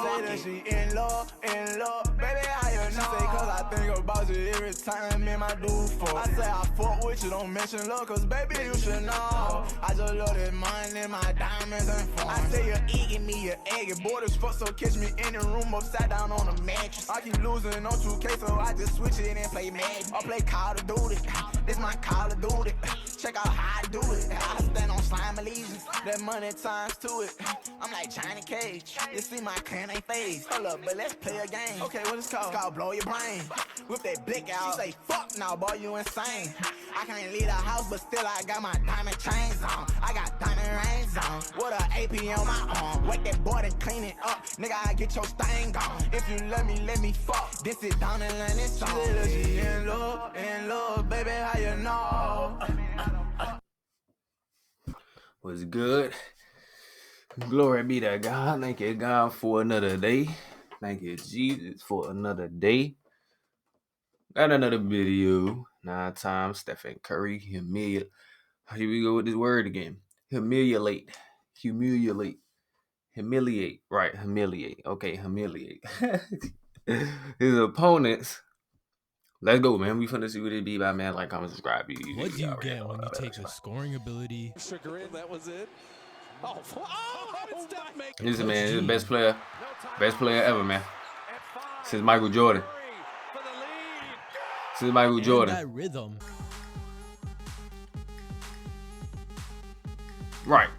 say that she in love, baby, how you know? She say cause I think about you every time me and my dude fuck. I say I fuck with you, don't mention love, cause baby you should know. I just love that money, my diamonds and fun. I say you're egging me, you're egging. Bored as fuck, so catch me in the room upside down on the mattress. I keep losing on 2K, so I just switch it and play Madden. I play Call of Duty, this my Call of Duty. Check out how I do it. I stand on slime allegiance, that money times to it. I'm like Johnny Cage, you see my clan ain't phase. Hold up, but let's play a game. Okay, what it's called? It's called Blow Your Brain. Whip that blick out, she say fuck now, boy, you insane. I can't leave the house, but still I got my diamond chains on. I got diamond rings on, with a AP on my arm. Wet that board and clean it up, nigga, I get your stain gone. If you let me fuck. This is down and learn this song. She in love, baby, how you know? Was good. Glory be to God. Thank you, God, for another day. Thank you, Jesus, for another day. Got another video. 9 times Stephen Curry humiliate. Here we go with this word again. Humiliate. Right, humiliate. Okay, humiliate. His opponents. Let's go, man. We finna see what it be by, man. Like, comment, subscribe. What do you get when you take the scoring ability? Sugar in, that was it. Listen, man, he's the best player ever, man. Since Michael Jordan. That rhythm. Right.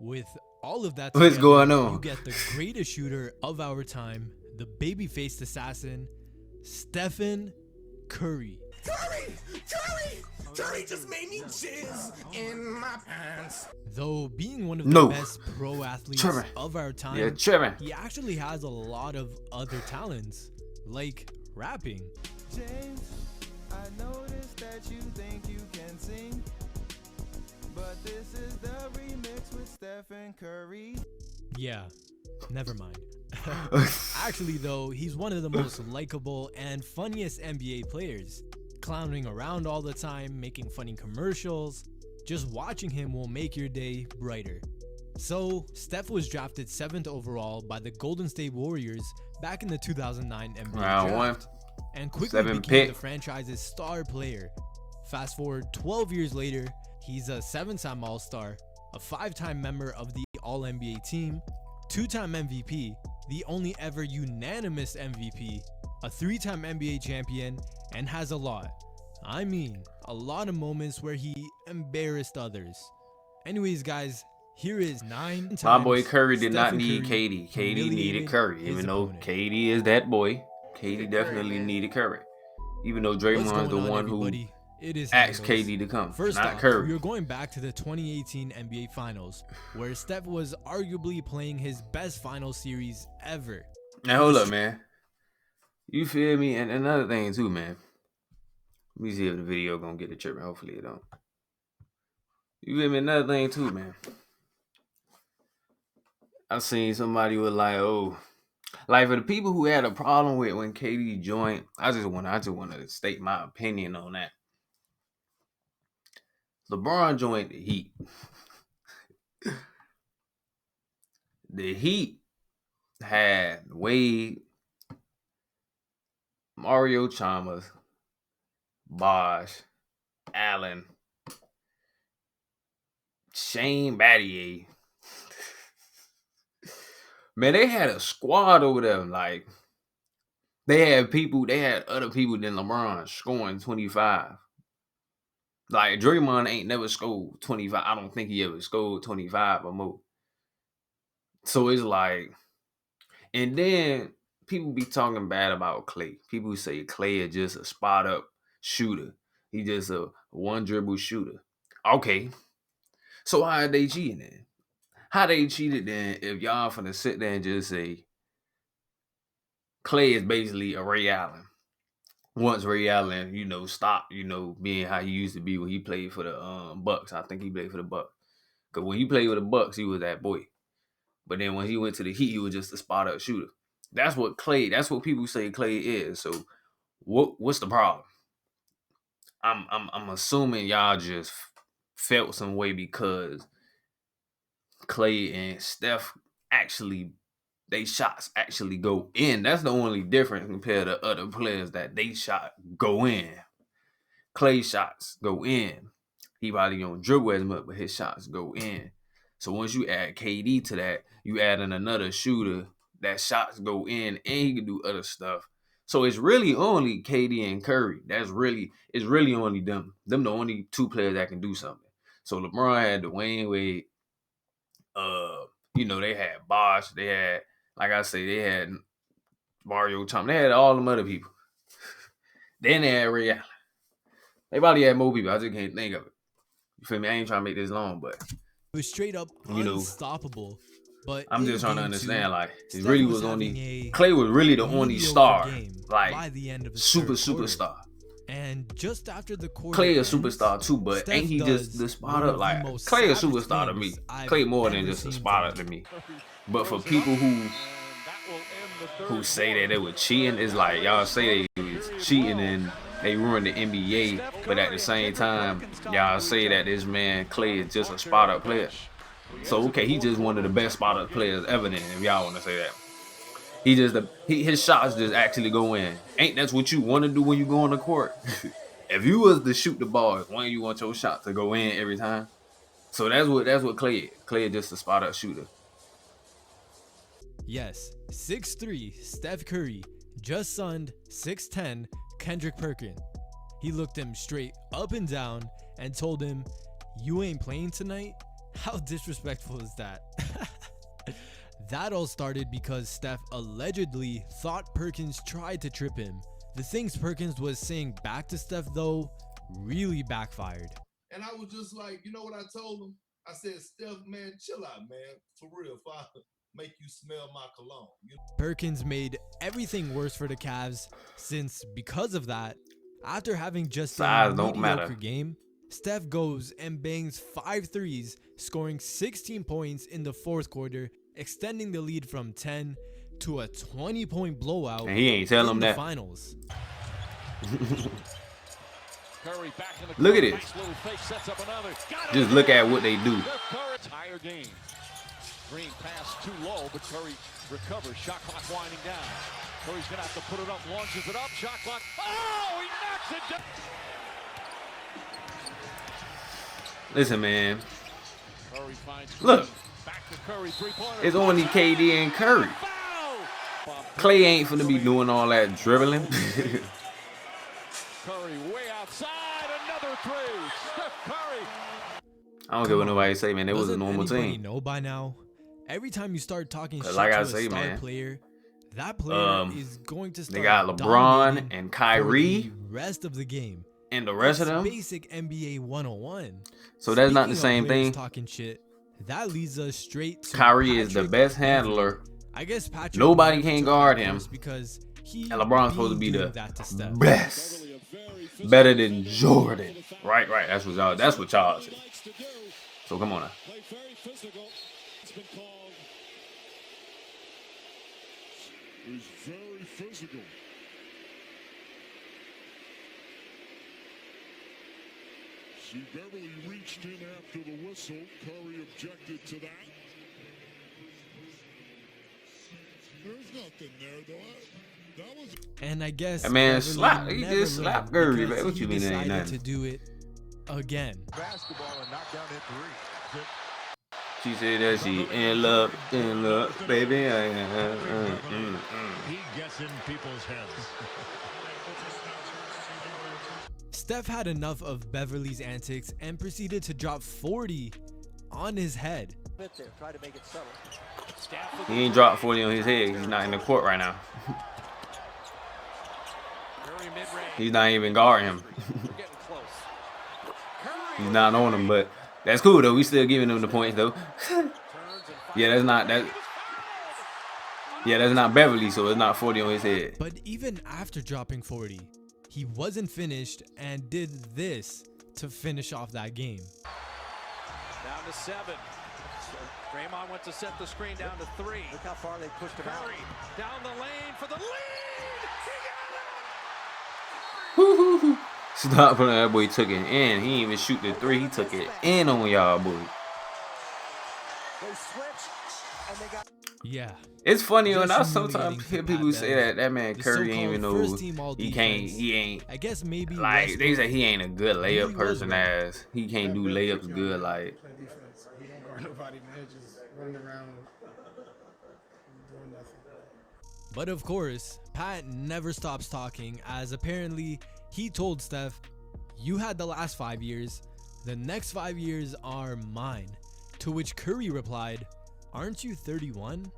With all of that What's together, going on? You get the greatest shooter of our time, the baby-faced assassin, Stephen Curry. Curry just made me jizz in my pants. Though being one of the best pro athletes of our time, he actually has a lot of other talents, like rapping. James, I noticed that you think you can sing, but this is the remix with Stephen Curry. Yeah, never mind. Actually, though, he's one of the most likable and funniest NBA players. Clowning around all the time, making funny commercials. Just watching him will make your day brighter. So, Steph was drafted 7th overall by the Golden State Warriors back in the 2009 NBA draft, and quickly became the franchise's star player. Fast forward 12 years later, he's a 7-time All-Star, a 5-time member of the All-NBA team, 2-time MVP, the only ever unanimous MVP, a 3-time NBA champion, and has a lot of moments where he embarrassed others. Anyways, guys, here is 9 times my boy Curry did not Stephen need Curry KD. KD needed Curry. Even though KD is that boy, KD definitely needed Curry. Even though Draymond's the one who asked KD to come, First not off, Curry. we are going back to the 2018 NBA Finals, where Steph was arguably playing his best final series ever. Now hold up, man. You feel me? And another thing too, man. Let me see if the video gonna get the tripping. Hopefully it don't. You feel me? Another thing too, man. I seen somebody was like for the people who had a problem with when KD joined, I just want to state my opinion on that. LeBron joined the Heat. The Heat had Wade, Mario Chalmers, Bosh, Allen, Shane Battier. Man, they had a squad over there. Like, they had other people than LeBron scoring 25. Like, Draymond ain't never scored 25. I don't think he ever scored 25 or more. So it's like, and then people be talking bad about Klay. People say Klay is just a spot up shooter. He just a one dribble shooter. Okay. So how are they cheating then? How they cheated then if y'all finna sit there and just say Klay is basically a Ray Allen. Once Ray Allen, stopped, being how he used to be when he played for the Bucks. I think he played for the Bucks. Because when he played with the Bucks, he was that boy. But then when he went to the Heat, he was just a spot-up shooter. That's what people say Clay is. So what's the problem? I'm assuming y'all just felt some way because Clay and Steph actually they shots actually go in. That's the only difference compared to other players that they shot go in. Clay shots go in. He probably don't dribble as much, but his shots go in. So once you add KD to that, you add in another shooter that shots go in and he can do other stuff. So it's really only KD and Curry. It's really only them. Them the only two players that can do something. So LeBron had Dwayne Wade. They had Bosh. They had, like I say, they had Mario Thompson. They had all them other people. Then they had Ray Allen. They probably had more people. I just can't think of it. You feel me? I ain't trying to make this long, but It was straight up unstoppable. But I'm just trying to understand, like, it Steph really was was only having Clay was really the only mediocre star, game like by the end of the super third quarter. superstar. And just after the quarter Clay a ends, superstar too, but Steph ain't he just does the one spotter? of the Like most Clay a savage superstar to me. things I've Clay more than ever just a seen spotter from to him. me. But for people who say that they were cheating, it's like y'all say they was cheating and they ruined the NBA, but at the same time, y'all say that this man Clay is just a spot up player. So okay, he just one of the best spot up players ever. Then, if y'all want to say that, his shots just actually go in. Ain't that's what you want to do when you go on the court? If you was to shoot the ball, why you want your shot to go in every time? So that's what Clay is. Clay is just a spot up shooter. Yes, 6'3", Steph Curry just sunned 6'10", Kendrick Perkins. He looked him straight up and down and told him, "You ain't playing tonight?" How disrespectful is that? That all started because Steph allegedly thought Perkins tried to trip him. The things Perkins was saying back to Steph, though, really backfired. And I was just like, you know what I told him? I said, Steph, man, chill out, man. For real, if I make you smell my cologne. Perkins made everything worse for the Cavs since, because of that, after having just Size a don't mediocre matter. game, Steph goes and bangs 5 threes, scoring 16 points in the fourth quarter, extending the lead from 10 to a 20-point blowout And he ain't telling in him the that. finals. Look at it. Just look at what they do. Entire game. Green pass too low, but Curry recovers. Shot clock winding down. Curry's gonna have to put it up, launches it up. Shot clock. Oh, he knocks it down. Listen, man. Curry finds Look. Back to Curry, three-pointer. It's only KD and Curry. Clay ain't finna be doing all that dribbling. Curry way outside, another three. Steph Curry. I don't care what nobody say, man. It was a normal Doesn't anybody team. know by now? Every time you start talking shit Like to I a say, star man, player, that player is going to start they got LeBron dominating and for Kyrie the rest of the game. and the rest of It's them. basic NBA 101. So that's not the Speaking same of players thing. Talking shit. That leads us straight to Kyrie is the Patrick best Beverley. handler. I guess Patrick Nobody Beverley can took guard that him. first because he And LeBron's supposed to be doing the that to Steph. best. Better than Jordan. Right. That's what y'all say. So come on now. Is very physical. See, Beverly reached in after the whistle. Curry objected to that. There's nothing there, though. That was. And I guess That man Beverley he never just slapped learned Curry, because man. What he you mean there ain't decided nothing? to do it again. Basketball and knock down that three. She said that she in love, baby. He gets in people's heads. Steph had enough of Beverly's antics and proceeded to drop 40 on his head. Try to make it subtle. He ain't dropped 40 on his head. He's not in the court right now. He's not even guarding him. He's not on him, but that's cool though. We still giving him the points though. That's not Beverly, so it's not 40 on his head. But even after dropping 40, he wasn't finished and did this to finish off that game. Down to 7. Draymond went to set the screen down to 3. Look how far they pushed him out. Curry down the lane for the lead. Stop playing. That boy took it in. He didn't even shoot the 3. He took it in on y'all, boy. They switched, and they got. Yeah. It's funny when I Just sometimes humiliating hear for people Pat say Bev. that man The Curry ain't even so-called know first-team all he defense. ain't I guess maybe like they say he ain't a good really layup was person right. as he can't do layups good like Play defense. He don't guard nobody, man. Just running around doing nothing. But of course, Pat never stops talking, as apparently he told Steph, "You had the last 5 years, the next 5 years are mine." To which Curry replied, "Aren't you 31?"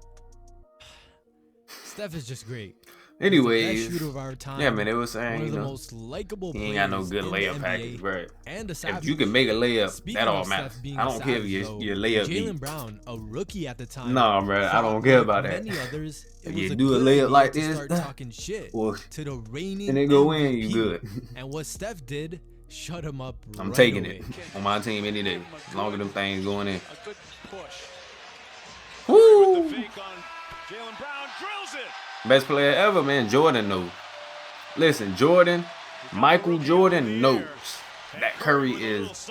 Steph is just great. He's the best anyways. shooter of our time. Yeah, man, they was One saying, of you the know, most likable he ain't got no players good in the layup NBA, package, bro. and a If savage. you can make a layup, Speaking that all of matters. Steph being I a don't care if savage, your though, layup Jalen deep. Brown, a rookie at the time, Nah, bro, I thought, don't care like about that. many others, it If was you a do a good layup idea like to this, start talking shit well, to the reigning and it go in, MVP. you good. And what Steph did, shut him up. I'm right taking away. it on my team any day. As long as them things going in. A good push. Woo! With the fake on Jalen Brown, drills it. Best player ever, man. Jordan knows. Listen, Jordan, Michael Jordan knows that Curry is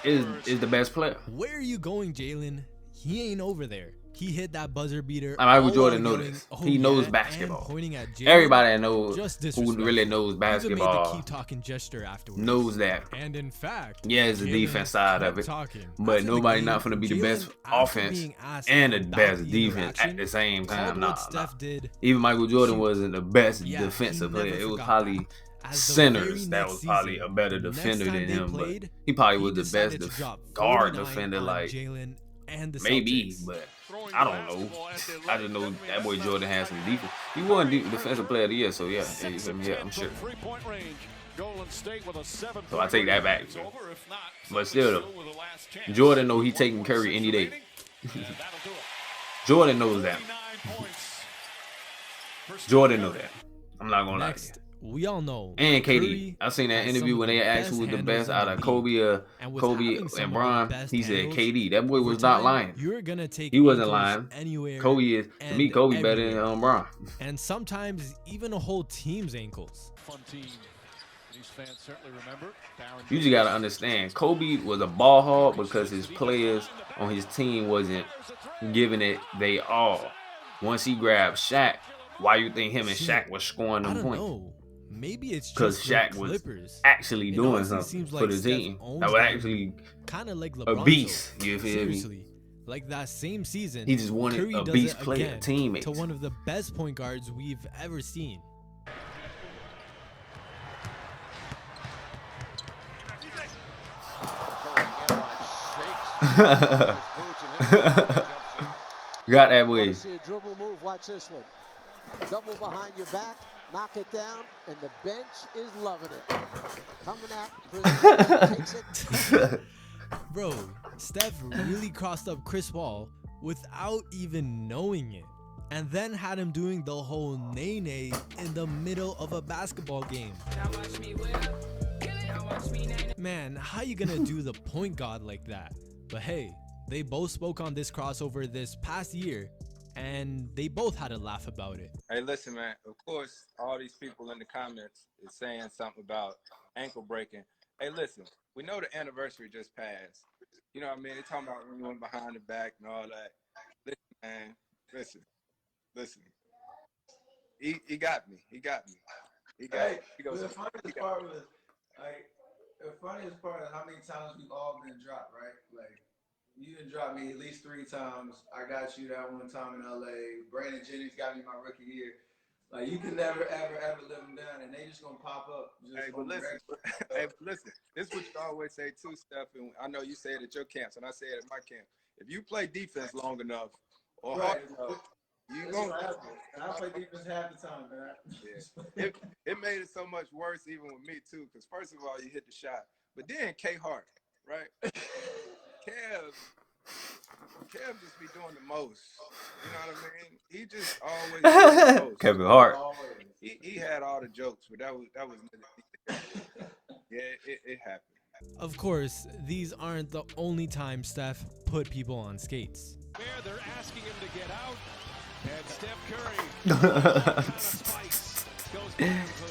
the best player. Where are you going, Jalen? He ain't over there. He hit that buzzer beater. Michael all Jordan while know yelling, this. "Oh, He knows yeah," basketball. and pointing at Jalen. Everybody that knows Just who disrespectful. really knows Even made the basketball keep talking gesture afterwards. knows that. And in fact, Yeah, it's the Jalen defense side kept of it. talking. But After the nobody game, not finna be the best Jalen, after offense being asked and the about best the defense at interaction, the same called time. what Nah. Steph did. Even Michael Jordan Shoot. wasn't the best Yeah, defensive he never player. It was forgot probably that. As the centers very that next was probably season, a better next defender time than they him. played, But he probably he was the best decided to drop guard 49 defender. on Like Jalen and the maybe, Celtics. but I don't know. I just know that boy Jordan had some defense. He won defensive player of the year, so yeah, you feel me? Yeah, I'm sure. So I take that back. So. But still, though, Jordan know he taking Curry any day. Jordan knows that. Jordan know that. I'm not gonna lie to Next, we all know. you. And KD, Curry I seen that has interview some when of they the asked who was the handles best in out the of league. Kobe, with Kobe having some and of the Bron. best He said handles, KD. That boy over was not time, lying. You're gonna take He wasn't ankles lying. anywhere. Kobe is to me. and Kobe better everywhere. than Bron. And sometimes even a whole team's ankles. Fun team. These fans certainly remember. You just gotta understand, Kobe was a ball hog because his players on his team wasn't giving it they all. Once he grabbed Shaq, why you think him and See, Shaq was scoring I them don't points? know. Maybe it's Because just the Shaq was Clippers. actually It doing honestly something seems for like the Steph team. owns That was them. actually Kind of like a LeBron. beast. though. You feel me? Seriously. Like that same season, He just wanted Curry a does beast it player, again teammates. to one of the best point guards we've ever seen. Got that way. Want to see a dribble move? Watch this one. Double behind your back, knock it down, and the bench is loving it. Coming out, takes it. Bro, Steph really crossed up Chris Paul without even knowing it. And then had him doing the whole nay-nay in the middle of a basketball game. Man, how you gonna do the point guard like that? But hey, they both spoke on this crossover this past year, and they both had a laugh about it. Hey, listen, man. Of course, all these people in the comments is saying something about ankle breaking. Hey, listen. We know the anniversary just passed. You know what I mean? They're talking about when you went behind the back and all that. Listen, man. Listen. He got me. He got me. He got me. He goes, the funniest part was, like, the funniest part is how many times we've all been dropped, right? Like, you done dropped me at least 3 times. I got you that one time in LA. Brandon Jennings got me my rookie year. Like, you can never, ever, ever live them down, and they just gonna pop up. Just hey, but listen. Hey, but listen. This is what you always say too, Steph. And I know you say it at your camps, and I say it at my camp. If you play defense long enough or hard enough, you gonna. I play defense half the time, man. Yeah. It made it so much worse even with me too, because first of all you hit the shot, but then K Hart, right? Kev just be doing the most. You know what I mean? He just always doing the most. Kevin Hart. He had all the jokes, but that was yeah, it happened. Of course, these aren't the only time Steph put people on skates. They're asking him to get out, and Steph Curry goes back to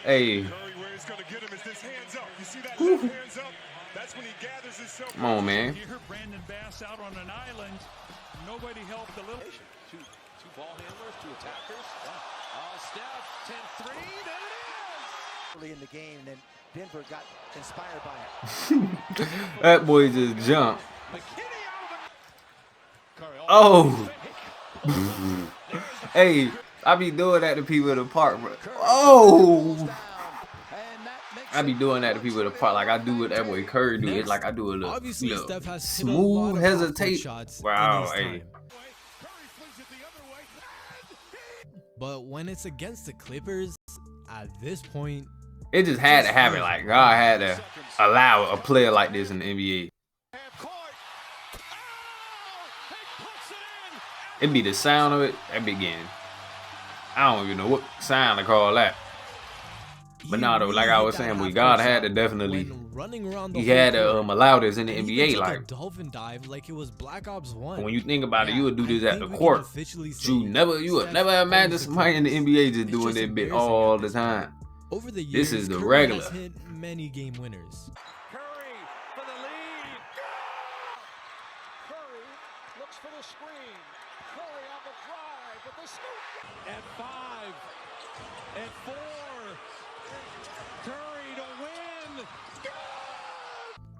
Hey. Curry, where he's going to get him is this hands up. You see that left hands up? That's when he gathers himself. Come on, man. Here, Brandon Bass out on an island. Nobody helped the little. two ball handlers, two attackers. Steph, 10-3, there it is! Early in the game, then Denver got inspired by it. That boy just jumped. McKinney out of the... Curry, Oh. Hey, I be doing that to people in the park, bro. Oh. I be doing that to people in the park, like I do what that boy Curry do. It's like I do a little, Obviously, Steph has hit a lot smooth of hesitate. shots Wow, in his hey. time. But when it's against the Clippers, at this point, It just had to happen. Like God had to allow a player like this in the NBA. It be the sound of it at the beginning. I don't even know what sound to call that. But now though, like I was saying, but God had to definitely, he had to allow this in the NBA. Like dolphin dive like it was Black Ops 1. when you think about it, you would do this at the court. You would never imagine somebody in the NBA just doing that bit all the time. Over the years, This is the Curry regular. has hit many game winners. Curry for the lead. Curry looks for the screen. Curry on the drive with the scoop. At 5, at 4. Curry to win.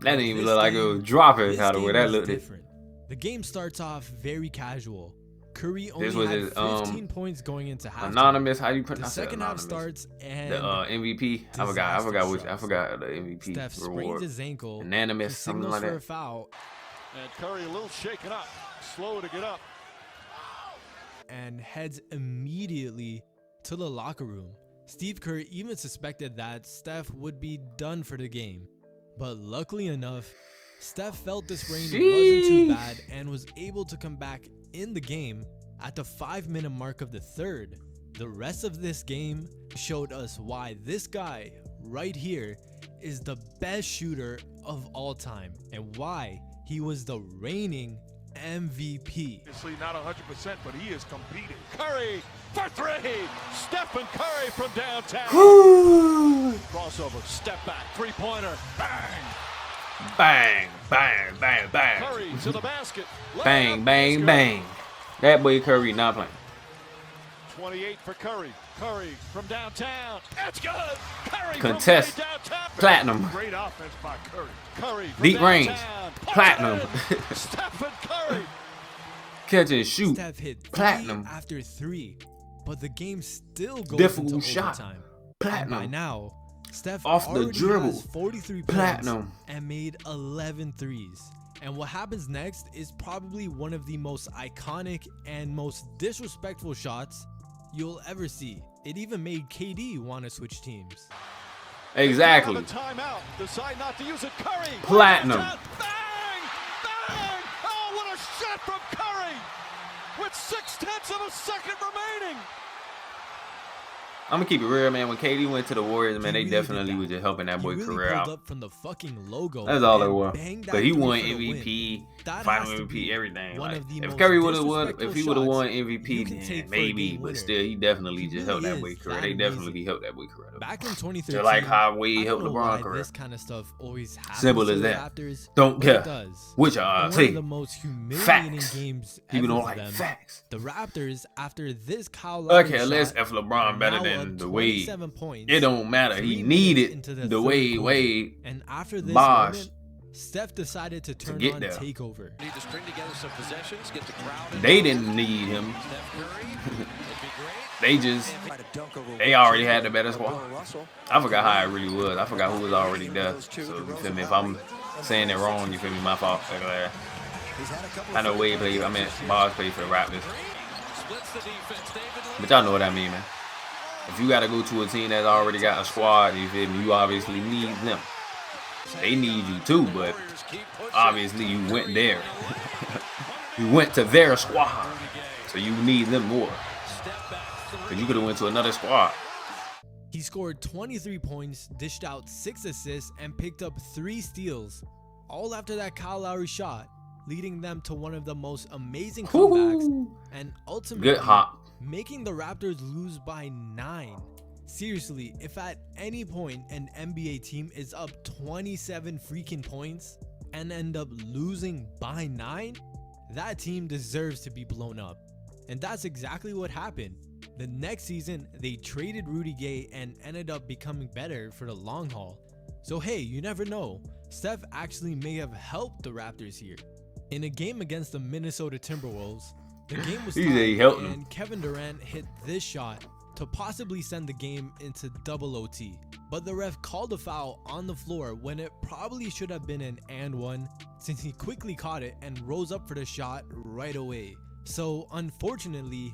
That didn't even look like it was dropping how the way that was looked. different. The game starts off very casual. Curry only This was had his 15 points going into halftime. Anonymous, how you The pronounce it? second half Anonymous. starts and The MVP. I forgot the MVP Steph sprains reward. his ankle. Anonymous, He something signals like for that. a foul, And Curry a little shaken up, slow to get up. and heads immediately to the locker room. Steve Kerr even suspected that Steph would be done for the game. But luckily enough, Steph felt the sprain wasn't too bad and was able to come back in the game at the 5-minute mark of the third. The rest of this game showed us why this guy right here is the best shooter of all time and why he was the reigning MVP. Obviously not 100%, but he is competing. Curry for 3. Stephen Curry from downtown. Crossover, step back, 3-pointer. Bang. Bang, bang, bang, bang. Curry to the basket. Bang, bang, bang. That boy Curry not playing. 28 for Curry. Curry from downtown. It's good. Curry Contest. from way downtown. Platinum. Great offense by Curry. Curry from Deep range. downtown. Platinum. Stephen Curry. Catch and shoot. Steph hit 3 Platinum. after 3, but the game still goes Difficult into shot. overtime. Platinum. And by now, Steph Off the already dribble. has 43 Platinum. points and made 11 threes. And what happens next is probably one of the most iconic and most disrespectful shots you'll ever see. It even made KD want to switch teams. Exactly. Have a timeout. Decide not to use it. Curry. Platinum. Bang! Bang! Oh, what a shot from Curry! With 0.6 of a second remaining. I'm gonna keep it real, man. When KD went to the Warriors, man, they He really definitely did was just helping that He boy really career pulled out. up from the fucking logo. That's all it and was. banged that But he three won for the win. MVP, That Final has to MVP, be everything. one Like, of the if most Curry would have won, disrespectful if he would have won shots you MVP, can then take for a maybe. game But winner. still, he definitely He just really helped that is boy career. that They amazing. definitely helped that boy career. Back in 2013, Just like how Wade I helped don't know LeBron why career. this kind of stuff always happens Simple to as the that. Raptors, Don't but care. it does. Which And are one see. of the most humiliating Facts. games People ever don't for like them. facts. The Raptors, after this Kyle Lowry Okay, unless shot, if LeBron are better now than up the Wade, 27 points, it don't matter. 3 He minutes needed into the third Wade quarter. And after this Bosh moment, Steph decided to turn get on there. takeover. Need to string together some possessions, get the crowd. They didn't need him. Steph Curry, it'd be great. They just, they already had the better squad. I forgot how it really was. I forgot who was already there. So you feel me? If I'm saying it wrong, you feel me? My fault. I know Wade played. I mean, Bosh played for the Raptors. Splits the defense. David But y'all know what I mean, man. If you gotta go to a team that's already got a squad, you feel me? You obviously need them. They need you too, but obviously you went there. You went to their squad, so you need them more. Cause you could have went to another squad. He scored 23 points, dished out 6 assists, and picked up 3 steals, all after that Kyle Lowry shot, leading them to one of the most amazing comebacks and ultimately Good hop. making the Raptors lose by 9. Seriously, if at any point an NBA team is up 27 freaking points and end up losing by 9, that team deserves to be blown up. And that's exactly what happened. The next season, they traded Rudy Gay and ended up becoming better for the long haul. So hey, you never know. Steph actually may have helped the Raptors here. In a game against the Minnesota Timberwolves, the game was tied and Kevin Durant hit this shot to possibly send the game into double OT. But the ref called a foul on the floor when it probably should have been an and one, since he quickly caught it and rose up for the shot right away. So unfortunately,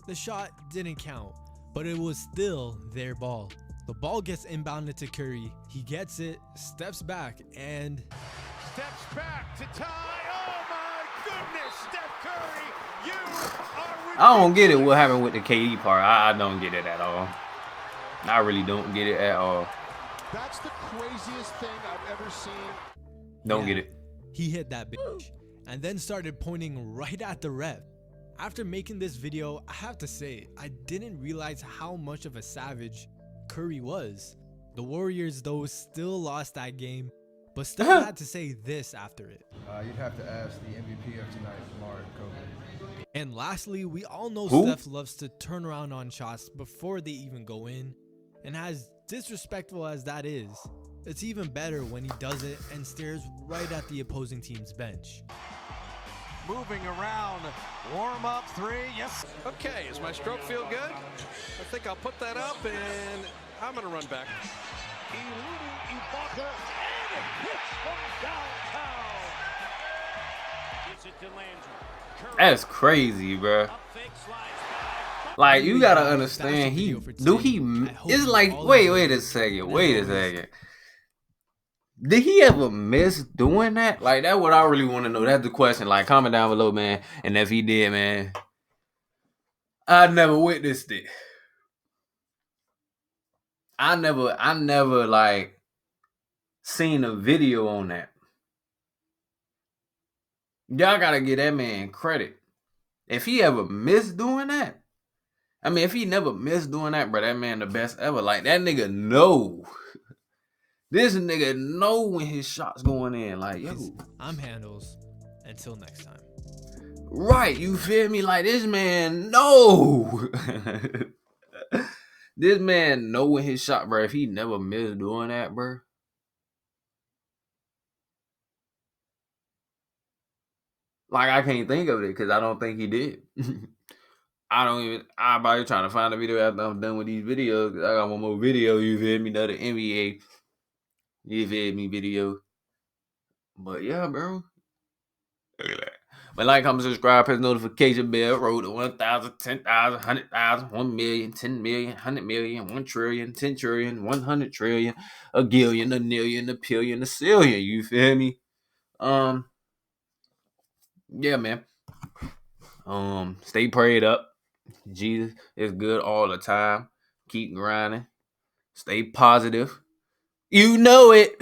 the shot didn't count, but it was still their ball. The ball gets inbounded to Curry. He gets it, steps back, and Steps back to tie. Oh my goodness, Steph Curry, you are I don't get it what happened with the KD part. I don't get it at all. I really don't get it at all. That's the craziest thing I've ever seen. Don't get it. He hit that bitch and then started pointing right at the ref. After making this video, I have to say, I didn't realize how much of a savage Curry was. The Warriors though still lost that game, but still had to say this after it. You'd have to ask the MVP of tonight, Mark Kobe. And lastly, we all know Steph loves to turn around on shots before they even go in, and as disrespectful as that is, it's even better when he does it and stares right at the opposing team's bench. moving around. Warm up three. Yes. Okay, does my stroke feel good? I think I'll put that up and I'm going to run back. Eluding Ibaka, and a pitch from downtown. Gives it to Landry. That's crazy, bro. Like, you gotta understand, it's like, wait a second. Did he ever miss doing that? Like, that's what I really want to know. That's the question. Like, comment down below, man. And if he did, man, I never witnessed it. I never like seen a video on that. Y'all gotta give that man credit. If he ever missed doing that, I mean, if he never missed doing that, bro, that man the best ever. Like, that nigga know. This nigga know when his shot's going in. Like, yo. I'm Handles. Until next time. Right, you feel me? Like, this man know. This man know when his shot, bro. If he never missed doing that, bro. Like, I can't think of it because I don't think he did. I'm about trying to find a video after I'm done with these videos. I got one more video, you feel me? Another NBA, you feel me, video. But yeah, bro. Look at that. But like, comment, subscribe, press notification bell, roll to 1,000, 10,000, 100,000, 1 million, 10 million, 100 million, 1 trillion, 10 trillion, 100 trillion, a gillion, a million, a billion, a zillion. You feel me? Yeah, man. Stay prayed up. Jesus is good all the time. Keep grinding. Stay positive. You know it.